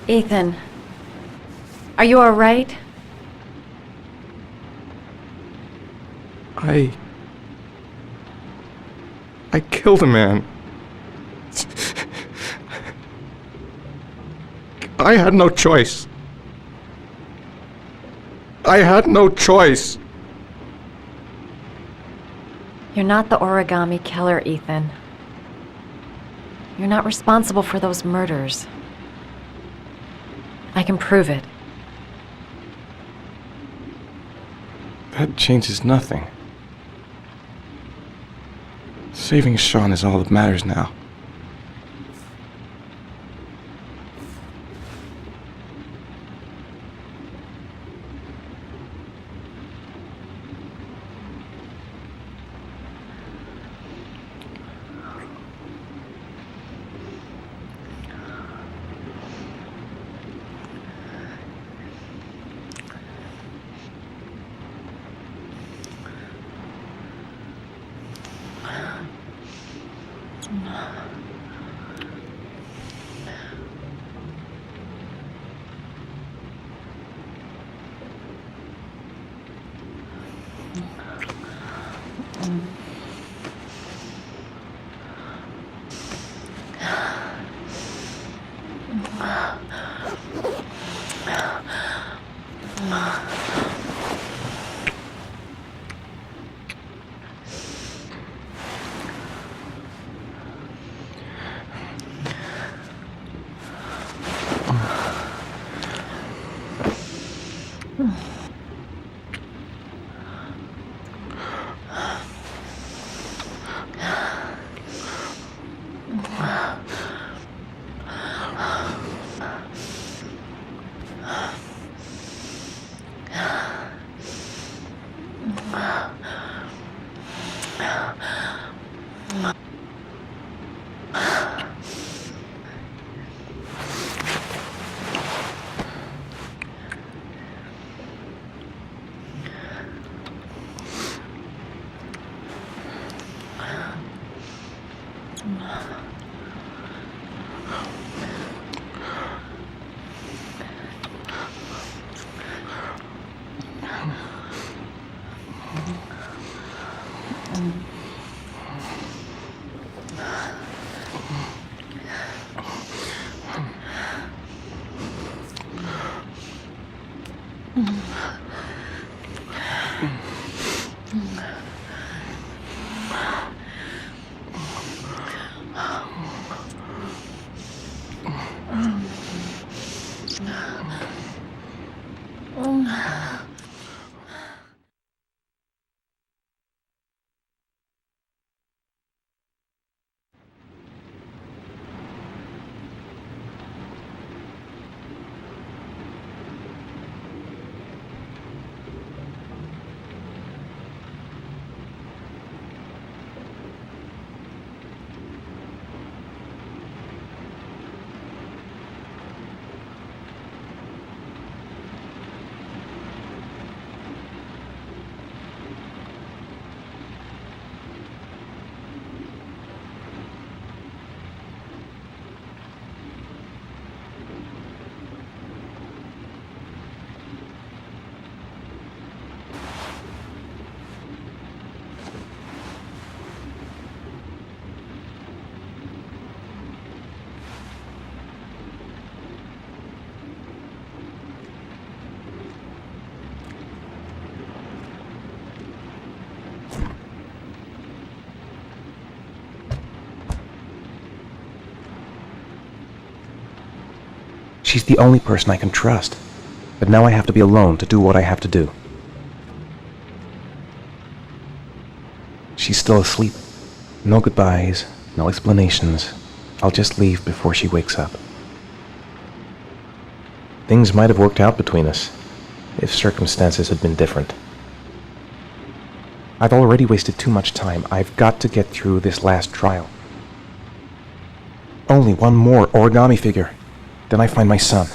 Ethan, are you all right? I killed a man. I had no choice. I had no choice. You're not the origami killer, Ethan. You're not responsible for those murders. I can prove it. That changes nothing. Saving Sean is all that matters now. She's the only person I can trust. But now I have to be alone to do what I have to do. She's still asleep. No goodbyes, no explanations. I'll just leave before she wakes up. Things might have worked out between us, if circumstances had been different. I've already wasted too much time. I've got to get through this last trial. Only one more origami figure. Then I find my son.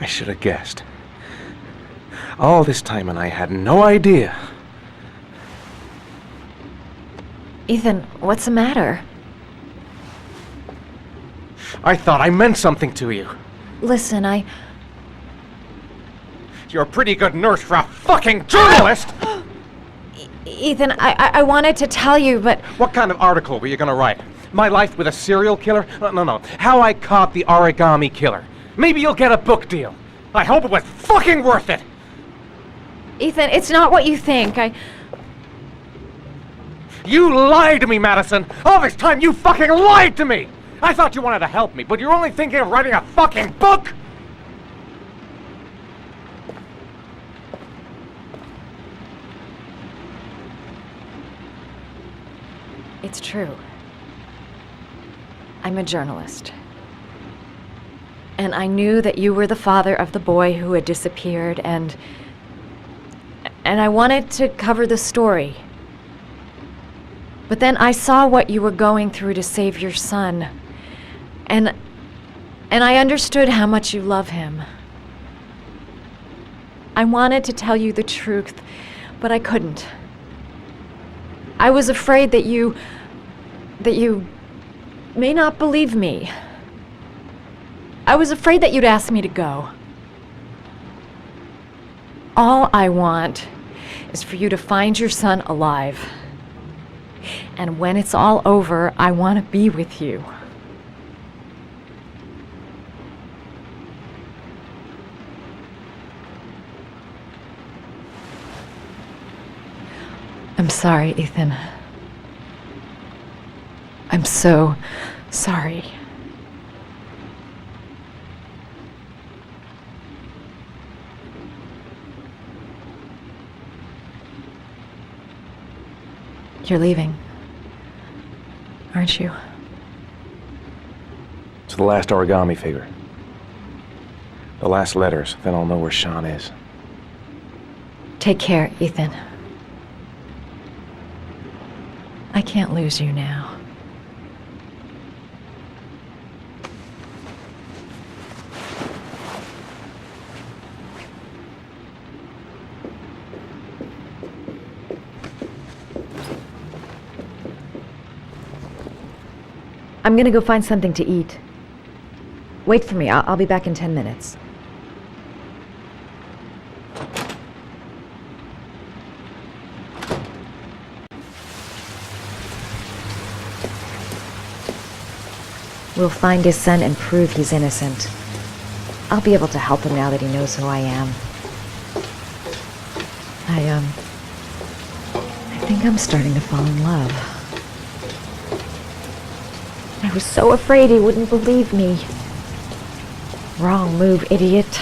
I should have guessed. All this time and I had no idea. Ethan, what's the matter? I thought I meant something to you. Listen, You're a pretty good nurse for a fucking journalist! Ethan, I wanted to tell you, but... What kind of article were you gonna write? My life with a serial killer? No. How I caught the origami killer. Maybe you'll get a book deal. I hope it was fucking worth it! Ethan, it's not what you think. You lied to me, Madison! All this time you fucking lied to me! I thought you wanted to help me, but you're only thinking of writing a fucking book! It's true. I'm a journalist. And I knew that you were the father of the boy who had disappeared, and I wanted to cover the story. But then I saw what you were going through to save your son. And I understood how much you love him. I wanted to tell you the truth, but I couldn't. I was afraid that you may not believe me. I was afraid that you'd ask me to go. All I want is for you to find your son alive. And when it's all over, I want to be with you. I'm sorry, Ethan. I'm so sorry. You're leaving, aren't you? To the last origami figure. The last letters, then I'll know where Sean is. Take care, Ethan. I can't lose you now. I'm gonna go find something to eat. Wait for me. I'll be back in 10 minutes. We'll find his son and prove he's innocent. I'll be able to help him now that he knows who I am. I think I'm starting to fall in love. I was so afraid he wouldn't believe me. Wrong move, idiot.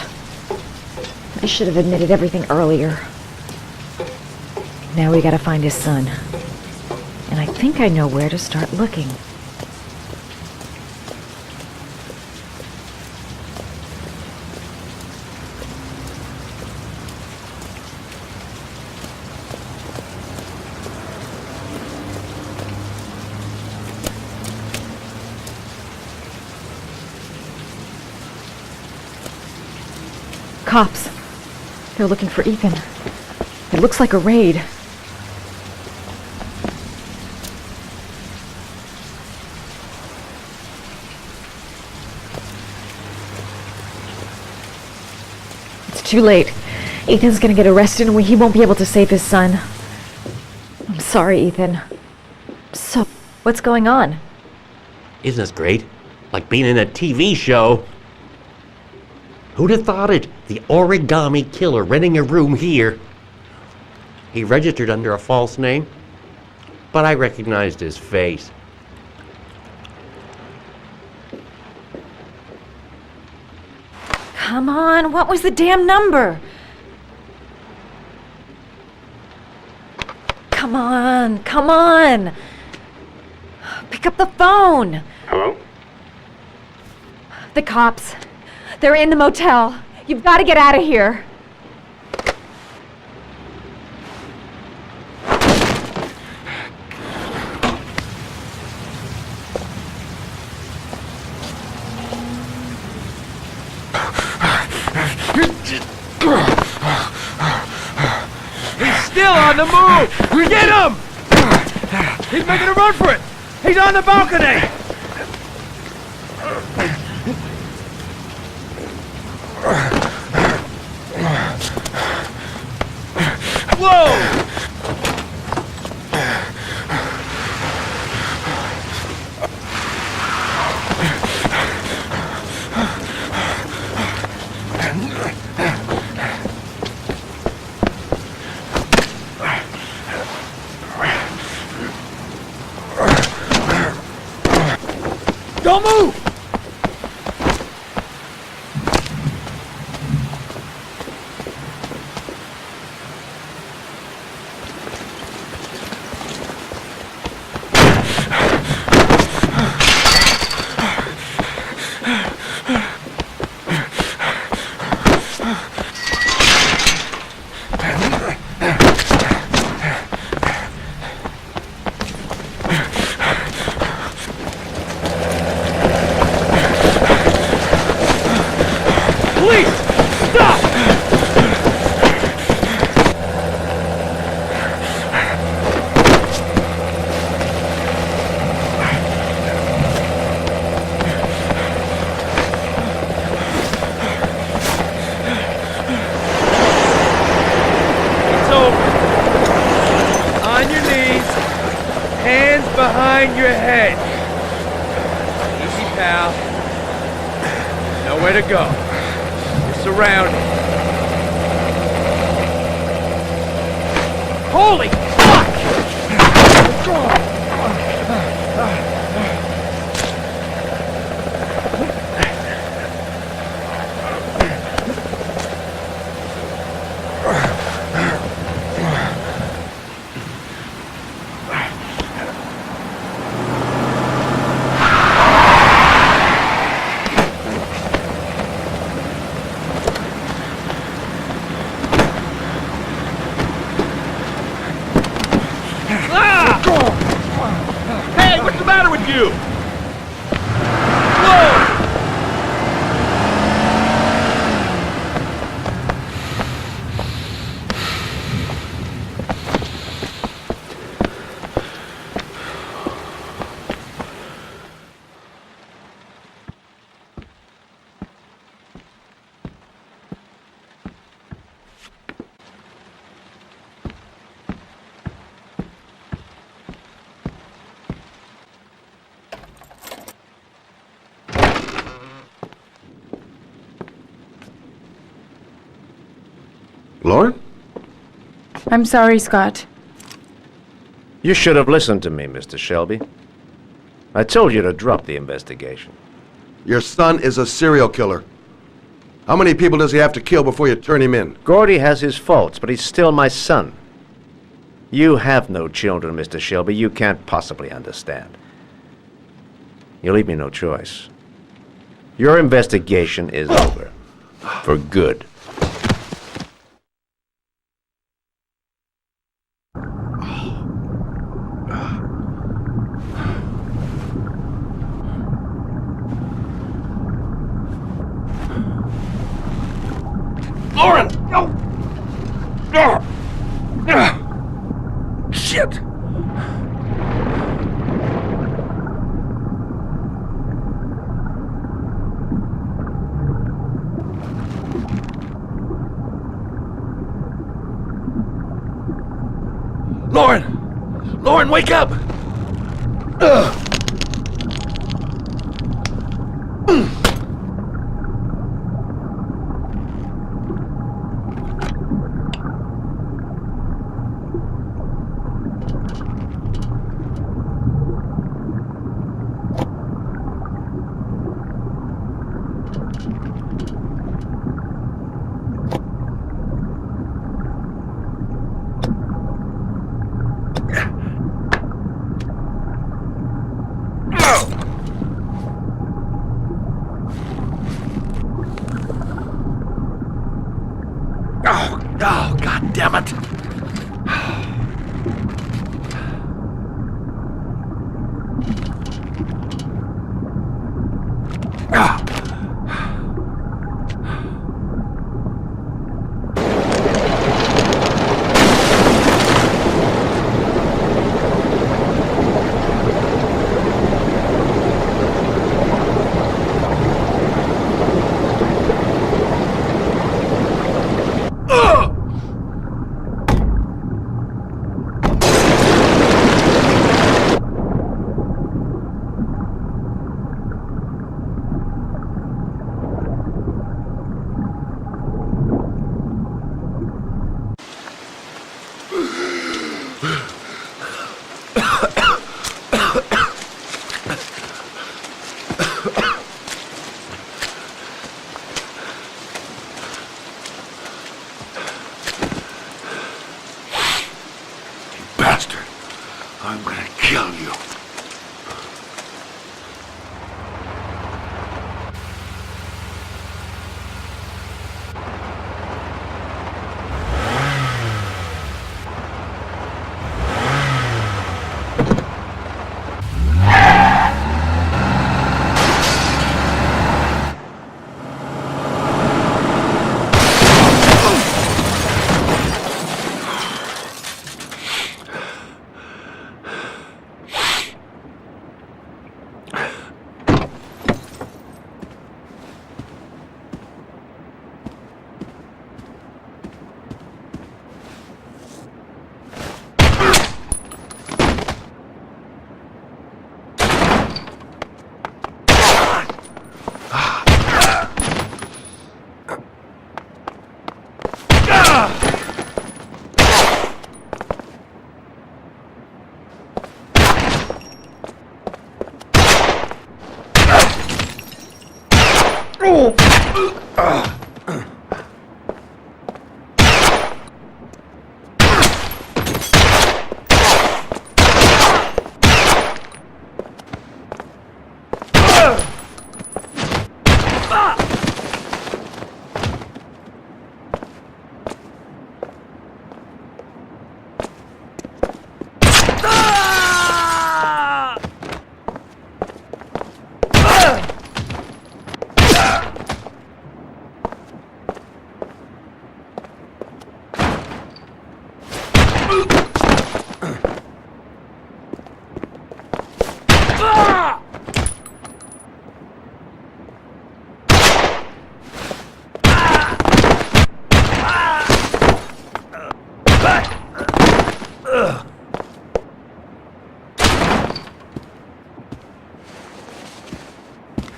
I should have admitted everything earlier. Now we gotta find his son. And I think I know where to start looking. Cops. They're looking for Ethan. It looks like a raid. It's too late. Ethan's gonna get arrested and he won't be able to save his son. I'm sorry, Ethan. So, what's going on? Isn't this great? Like being in a TV show. Who'd have thought it? The origami killer renting a room here. He registered under a false name, but I recognized his face. Come on, what was the damn number? Come on. Pick up the phone. Hello? The cops. They're in the motel. You've got to get out of here. on the move! Get him! He's making a run for it! He's on the balcony! Whoa! Don't move! Behind your head. Easy, pal. Nowhere to go. You're surrounded. Holy fuck! Hey, what's the matter with you? Whoa! Lauren? I'm sorry, Scott. You should have listened to me, Mr. Shelby. I told you to drop the investigation. Your son is a serial killer. How many people does he have to kill before you turn him in? Gordy has his faults, but he's still my son. You have no children, Mr. Shelby. You can't possibly understand. You leave me no choice. Your investigation is over. For good. Lauren! No! Shit! Lauren! Lauren, wake up! Oh, God damn it!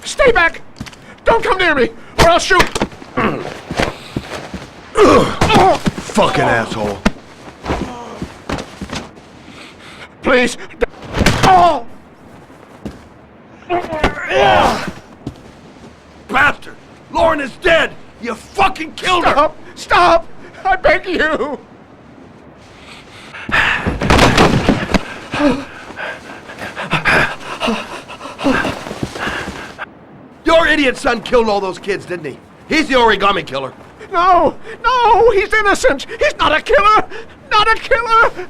Stay back! Don't come near me, or I'll shoot! Fucking asshole. Please! Oh! Bastard! Lauren is dead! You fucking killed her! Stop! Stop! I beg you! Your idiot son killed all those kids, didn't he? He's the origami killer. No! No! He's innocent! He's not a killer! Not a killer!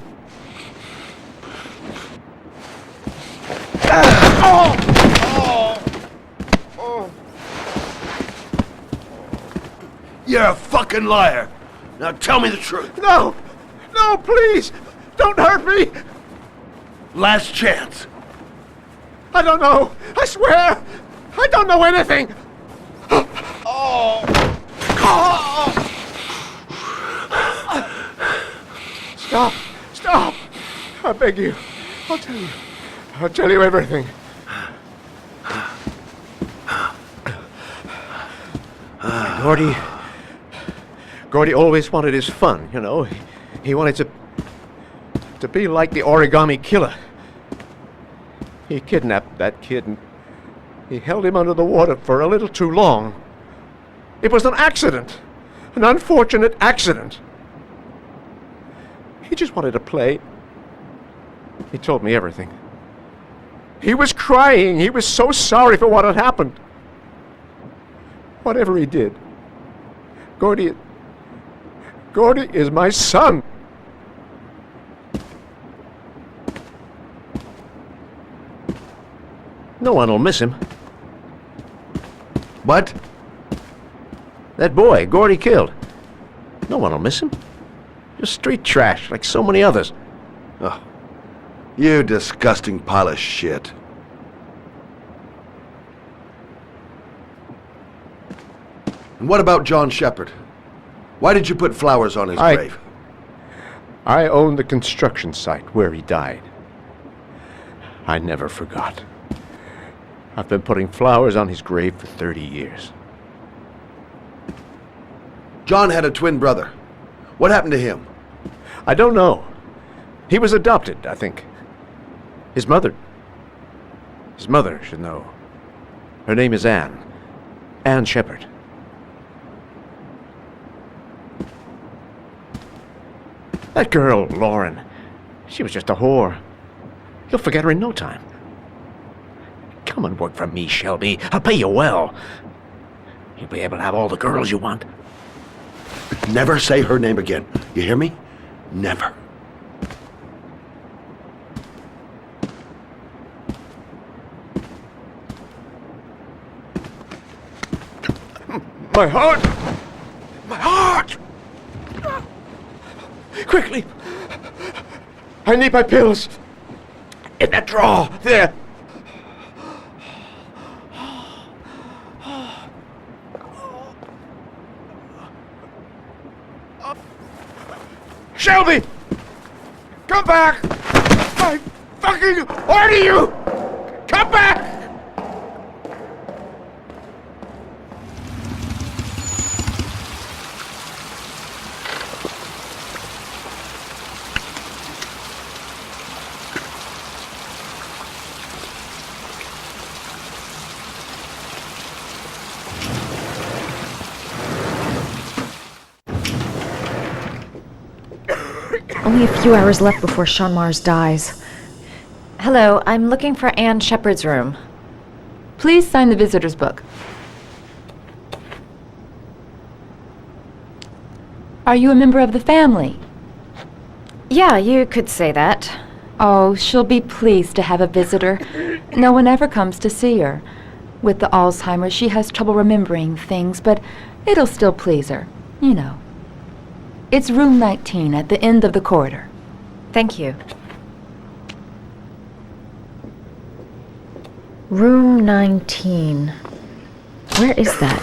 You're a fucking liar. Now tell me the truth. No! No, please! Don't hurt me! Last chance. I don't know! I swear! I don't know anything! Stop! Stop! I beg you. I'll tell you. I'll tell you everything. Gordy always wanted his fun, you know. He wanted to be like the origami killer. He kidnapped that kid and he held him under the water for a little too long. It was an accident. An unfortunate accident. He just wanted to play. He told me everything. He was crying. He was so sorry for what had happened. Whatever he did, Gordy is my son. No one will miss him. What? That boy, Gordy killed. No one will miss him. Just street trash, like so many others. Oh, you disgusting pile of shit. And what about John Shepard? Why did you put flowers on his grave? I own the construction site where he died. I never forgot. I've been putting flowers on his grave for 30 years. John had a twin brother. What happened to him? I don't know. He was adopted, I think. His mother should know. Her name is Anne. Anne Shepard. That girl, Lauren, she was just a whore. You'll forget her in no time. Come and work for me, Shelby. I'll pay you well. You'll be able to have all the girls you want. Never say her name again. You hear me? Never. My heart! My heart! Quickly! I need my pills. In that drawer, there. Shelby! Come back! I fucking order you! Come back! only a few hours left before Sean Mars dies. Hello, I'm looking for Anne Shepard's room. Please sign the visitor's book. Are you a member of the family? Yeah, you could say that. Oh, she'll be pleased to have a visitor. No one ever comes to see her. With the Alzheimer's, she has trouble remembering things, but it'll still please her. You know. It's room 19 at the end of the corridor. Thank you. Room 19. Where is that?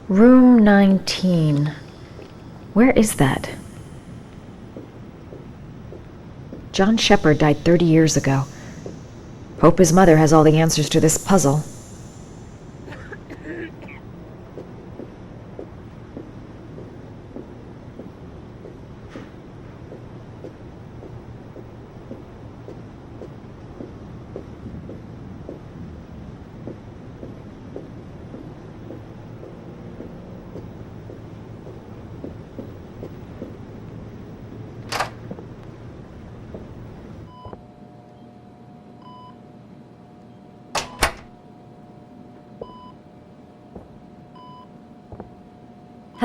Room 19. Where is that? John Shepard died 30 years ago. Hope his mother has all the answers to this puzzle.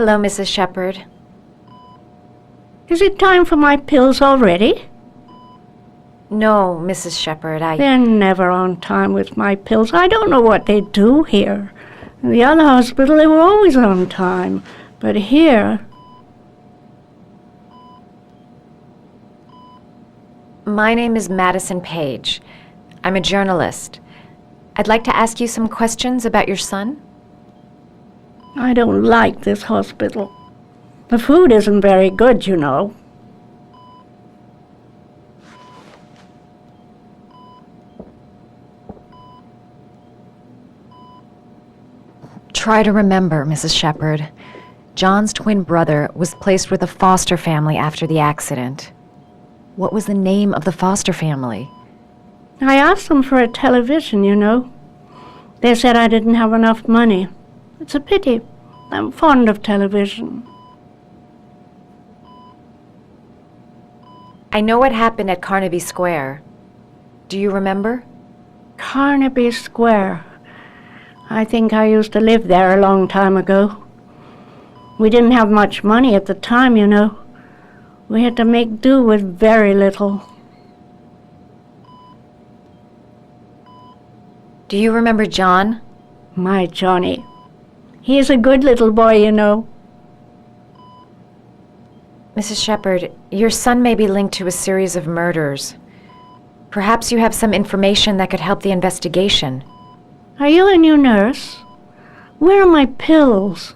Hello, Mrs. Shepard. Is it time for my pills already? No, Mrs. Shepard, They're never on time with my pills. I don't know what they do here. In the other hospital, they were always on time. But here... My name is Madison Page. I'm a journalist. I'd like to ask you some questions about your son. I don't like this hospital. The food isn't very good, you know. Try to remember, Mrs. Shepard. John's twin brother was placed with a foster family after the accident. What was the name of the foster family? I asked them for a television, you know. They said I didn't have enough money. It's a pity. I'm fond of television. I know what happened at Carnaby Square. Do you remember? Carnaby Square. I think I used to live there a long time ago. We didn't have much money at the time, you know. We had to make do with very little. Do you remember John? My Johnny. He is a good little boy, you know. Mrs. Shepard, your son may be linked to a series of murders. Perhaps you have some information that could help the investigation. Are you a new nurse? Where are my pills?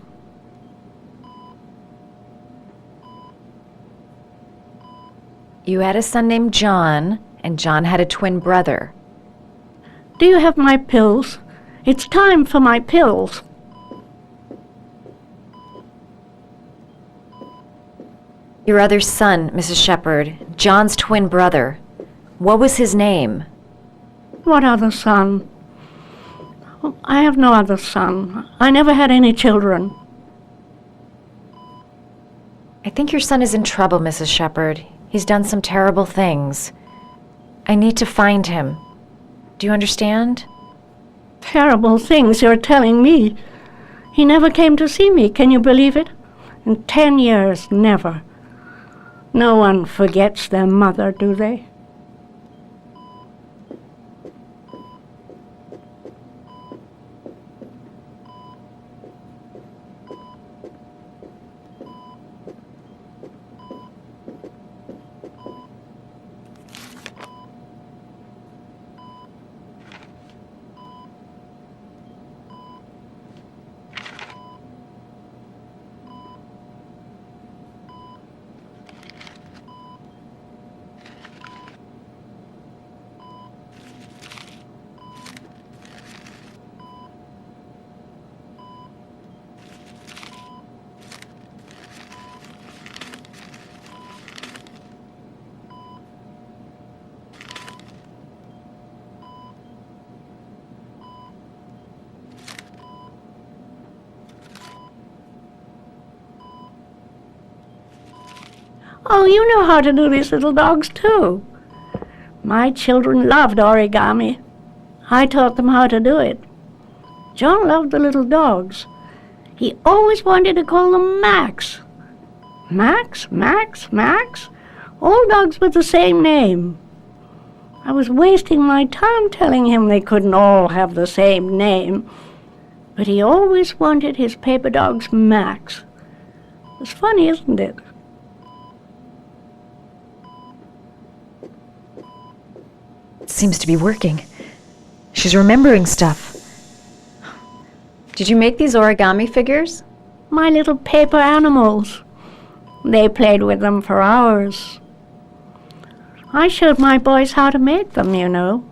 You had a son named John, and John had a twin brother. Do you have my pills? It's time for my pills. Your other son, Mrs. Shepard, John's twin brother. What was his name? What other son? I have no other son. I never had any children. I think your son is in trouble, Mrs. Shepard. He's done some terrible things. I need to find him. Do you understand? Terrible things you're telling me. He never came to see me, can you believe it? In 10 years, never. No one forgets their mother, do they? Oh, you know how to do these little dogs, too. My children loved origami. I taught them how to do it. John loved the little dogs. He always wanted to call them Max. Max, Max, Max. All dogs with the same name. I was wasting my time telling him they couldn't all have the same name. But he always wanted his paper dogs Max. It's funny, isn't it? It seems to be working. She's remembering stuff. Did you make these origami figures? My little paper animals. They played with them for hours. I showed my boys how to make them, you know.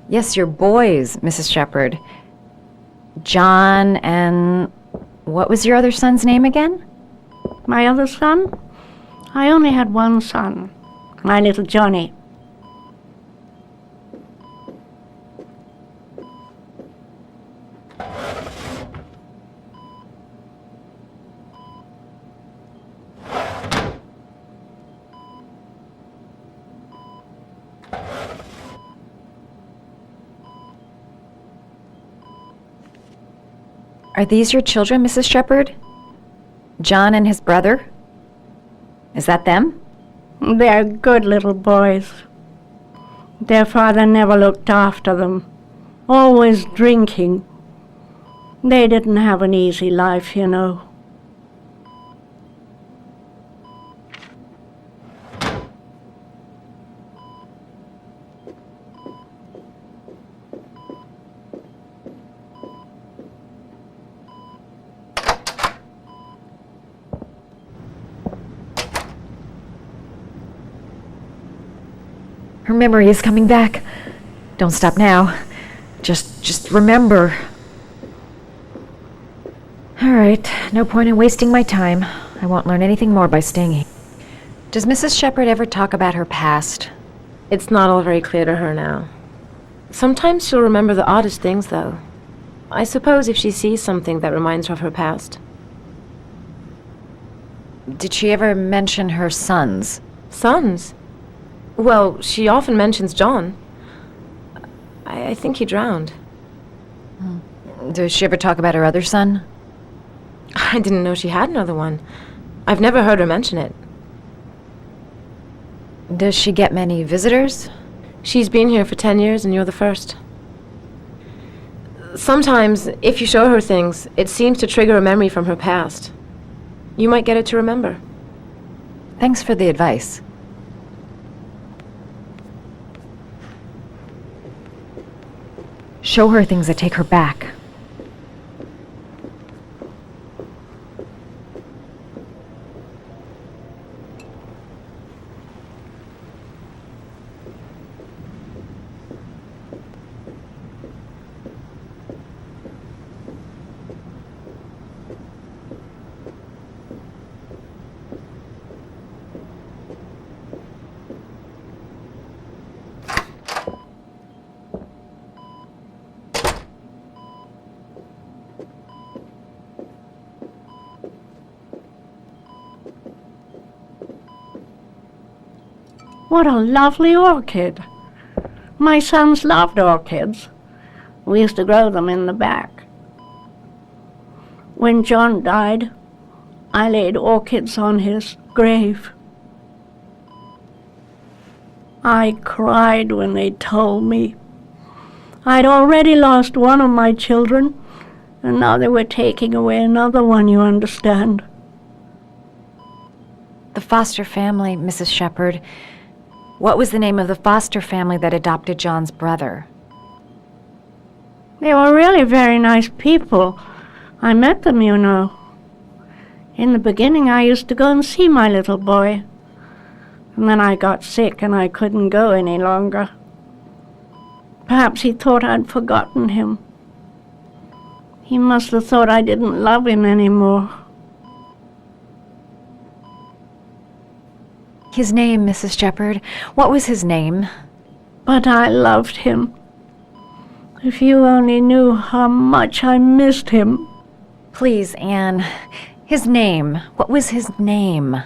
Yes, your boys, Mrs. Shepherd. John and... what was your other son's name again? My other son? I only had one son, my little Johnny. Are these your children, Mrs. Shepherd? John and his brother? Is that them? They're good little boys. Their father never looked after them, always drinking. They didn't have an easy life, you know. Her memory is coming back. Don't stop now. Just remember. All right, no point in wasting my time. I won't learn anything more by staying here. Does Mrs. Shepherd ever talk about her past? It's not all very clear to her now. Sometimes she'll remember the oddest things, though. I suppose if she sees something that reminds her of her past. Did she ever mention her sons? Sons? Well, she often mentions John. I think he drowned. Does she ever talk about her other son? I didn't know she had another one. I've never heard her mention it. Does she get many visitors? She's been here for 10 years and you're the first. Sometimes, if you show her things, it seems to trigger a memory from her past. You might get her to remember. Thanks for the advice. Show her things that take her back. What a lovely orchid. My sons loved orchids. We used to grow them in the back. When John died, I laid orchids on his grave. I cried when they told me. I'd already lost one of my children, and now they were taking away another one, you understand. The foster family, Mrs. Shepherd. What was the name of the foster family that adopted John's brother? They were really very nice people. I met them, you know. In the beginning, I used to go and see my little boy. And then I got sick and I couldn't go any longer. Perhaps he thought I'd forgotten him. He must have thought I didn't love him anymore. His name, Mrs. Shepherd. What was his name? But I loved him. If you only knew how much I missed him. Please, Anne. His name. What was his name?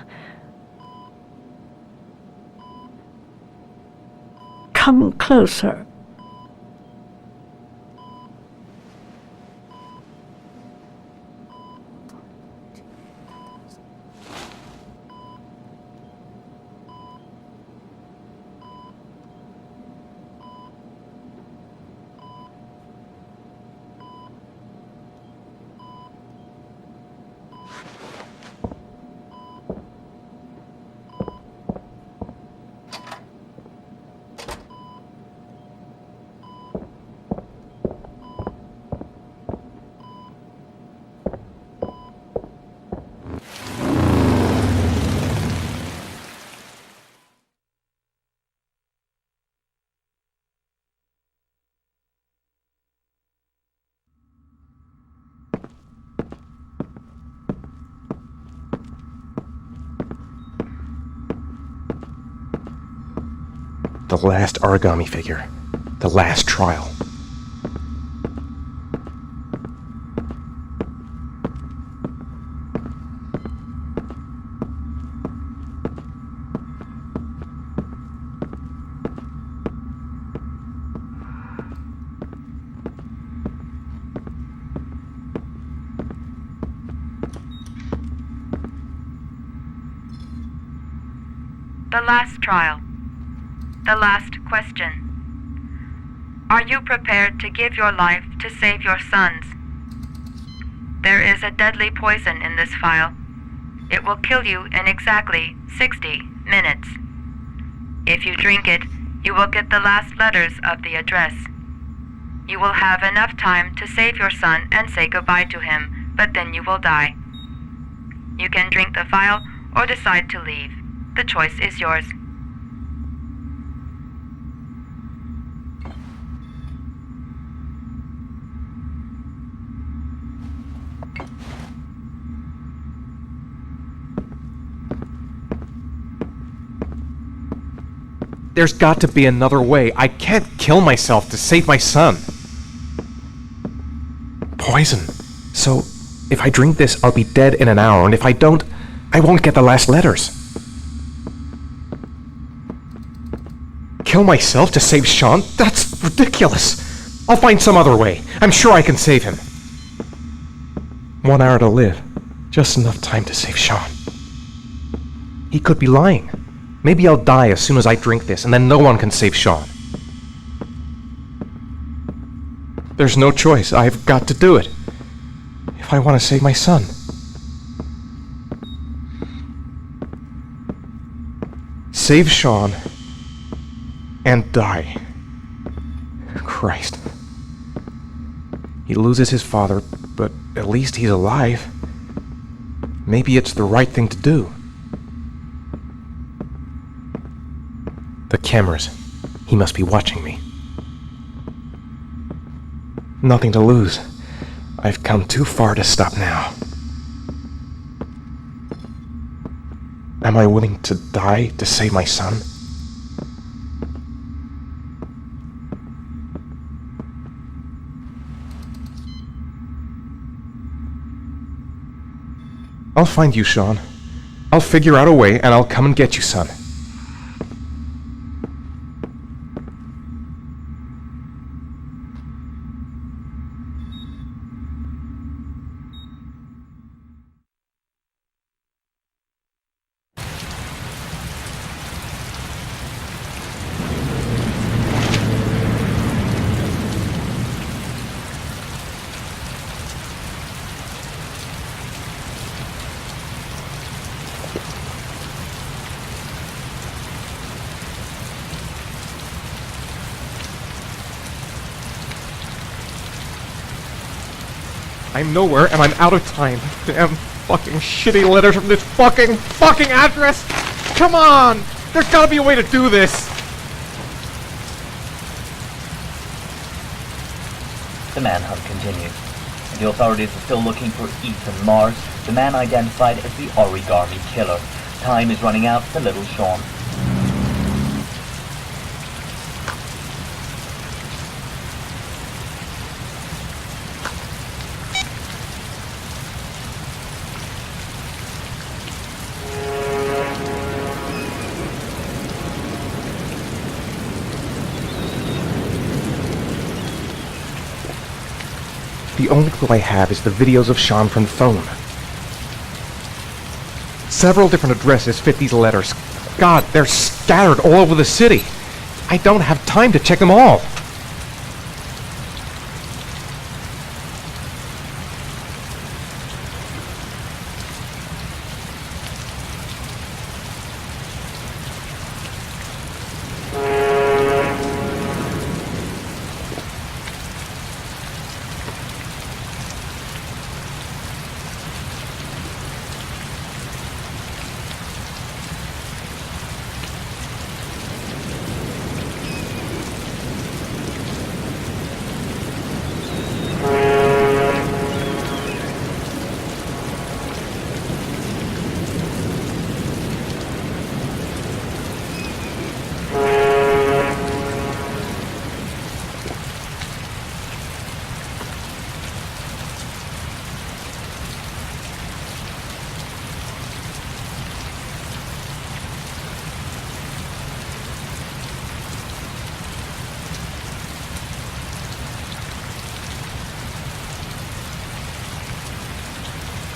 come closer. The last origami figure. The last trial. The last trial. The last question. Are you prepared to give your life to save your sons? There is a deadly poison in this file. It will kill you in exactly 60 minutes. If you drink it, you will get the last letters of the address. You will have enough time to save your son and say goodbye to him, but then you will die. You can drink the file or decide to leave. The choice is yours. There's got to be another way. I can't kill myself to save my son. Poison. So, if I drink this, I'll be dead in an hour, and if I don't, I won't get the last letters. Kill myself to save Sean? That's ridiculous. I'll find some other way. I'm sure I can save him. 1 hour to live. Just enough time to save Sean. He could be lying. Maybe I'll die as soon as I drink this, and then no one can save Sean. There's no choice. I've got to do it. If I want to save my son. Save Sean and die. Christ. He loses his father, but at least he's alive. Maybe it's the right thing to do. The cameras. He must be watching me. Nothing to lose. I've come too far to stop now. Am I willing to die to save my son? I'll find you, Sean. I'll figure out a way, and I'll come and get you, son. I'm nowhere, and I'm out of time. Damn fucking shitty letters from this fucking address! Come on! There's gotta be a way to do this! The manhunt continues. The authorities are still looking for Ethan Mars, the man identified as the Origami Killer. Time is running out for little Sean. The only clue I have is the videos of Sean from the phone. Several different addresses fit these letters. God, they're scattered all over the city. I don't have time to check them all.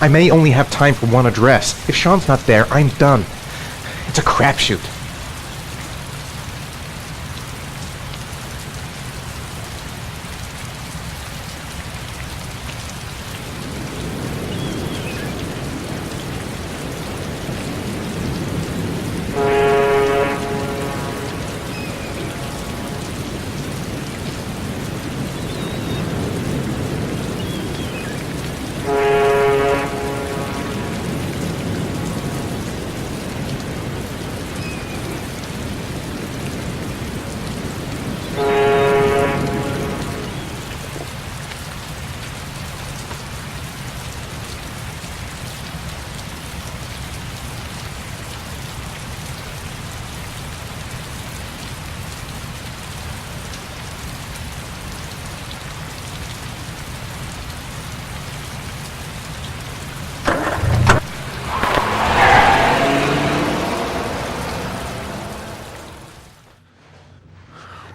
I may only have time for one address. If Sean's not there, I'm done. It's a crapshoot.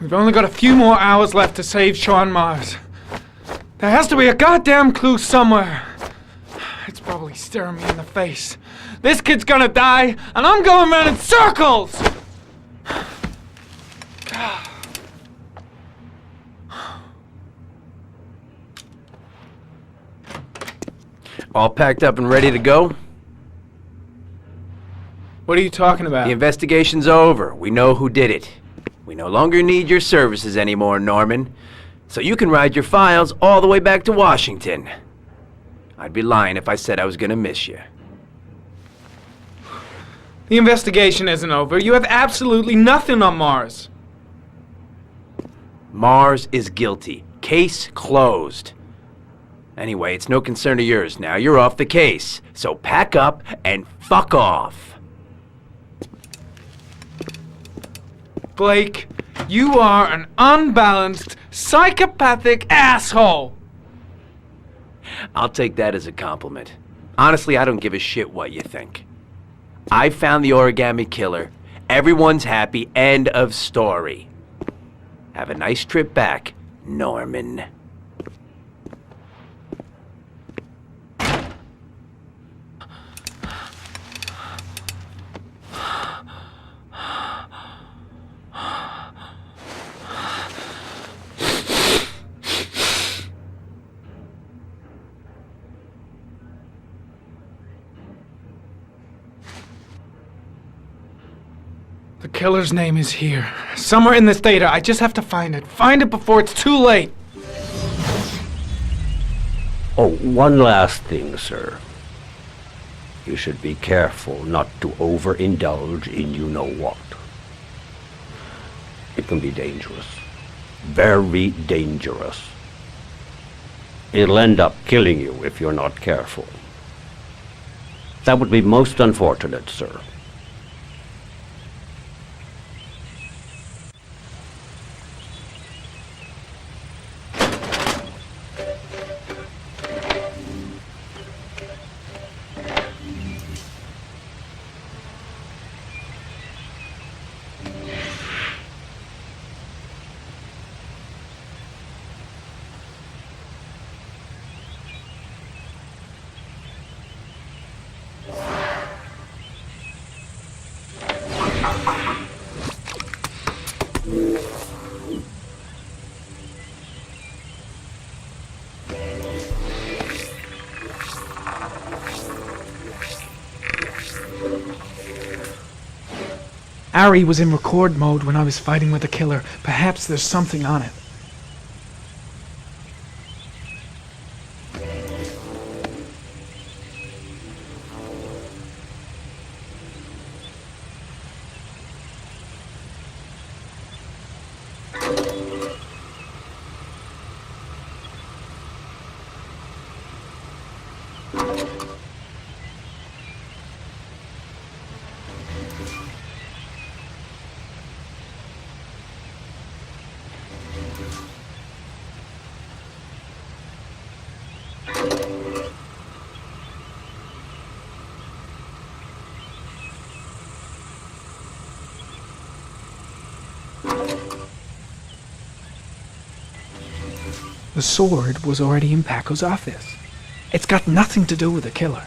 We've only got a few more hours left to save Sean Mars. There has to be a goddamn clue somewhere. It's probably staring me in the face. This kid's gonna die, and I'm going around in circles! All packed up and ready to go? What are you talking about? The investigation's over. We know who did it. We no longer need your services anymore, Norman. So you can ride your files all the way back to Washington. I'd be lying if I said I was gonna miss you. The investigation isn't over. You have absolutely nothing on Mars. Mars is guilty. Case closed. Anyway, it's no concern of yours now. You're off the case. So pack up and fuck off. Blake, you are an unbalanced, psychopathic asshole! I'll take that as a compliment. Honestly, I don't give a shit what you think. I found the origami killer. Everyone's happy. End of story. Have a nice trip back, Norman. The killer's name is here. Somewhere in this data. I just have to find it. Find it before it's too late. Oh, one last thing, sir. You should be careful not to overindulge in you-know-what. It can be dangerous. Very dangerous. It'll end up killing you if you're not careful. That would be most unfortunate, sir. Ari was in record mode when I was fighting with the killer. Perhaps there's something on it. The sword was already in Paco's office. It's got nothing to do with the killer.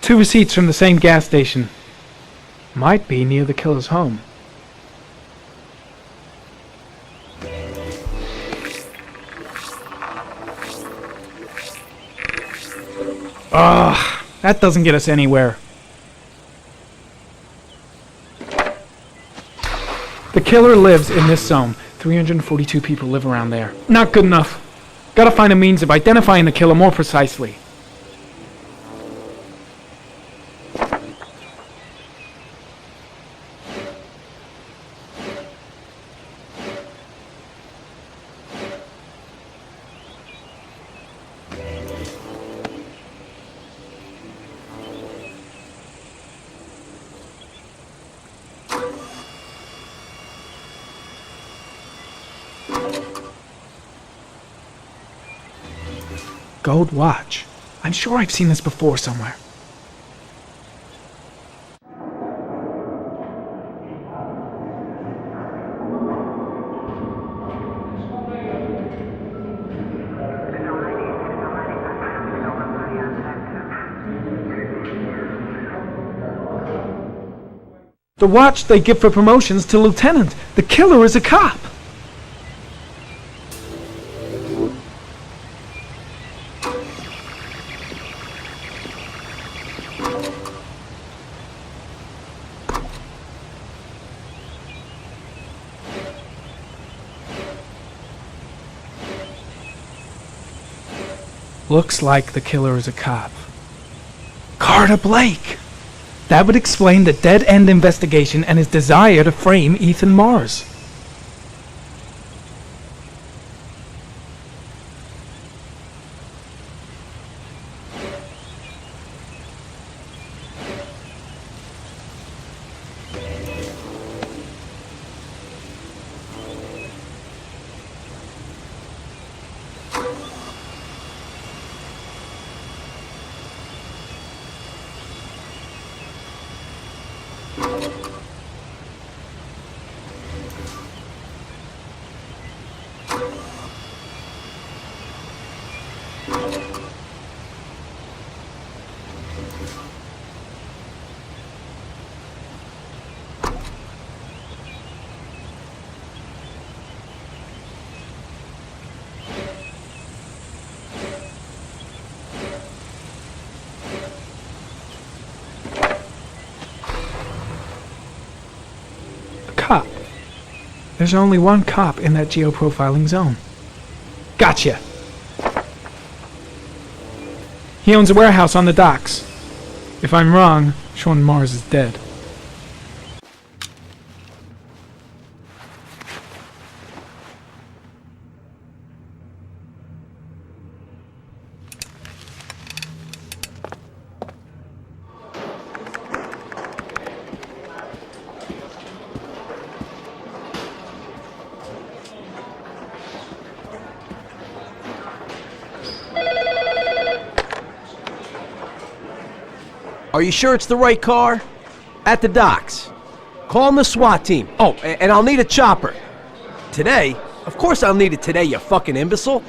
Two receipts from the same gas station. Might be near the killer's home. Ugh, that doesn't get us anywhere. The killer lives in this zone. 342 people live around there. Not good enough. Gotta find a means of identifying the killer more precisely. Gold watch. I'm sure I've seen this before somewhere. The watch they give for promotions to lieutenant. The killer is a cop. Looks like the killer is a cop. Carter Blake! That would explain the dead-end investigation and his desire to frame Ethan Mars. There's only one cop in that geoprofiling zone. Gotcha. He owns a warehouse on the docks. If I'm wrong, Sean Mars is dead. Are you sure it's the right car? At the docks. Call the SWAT team. Oh, and I'll need a chopper. Today? Of course I'll need it today, you fucking imbecile.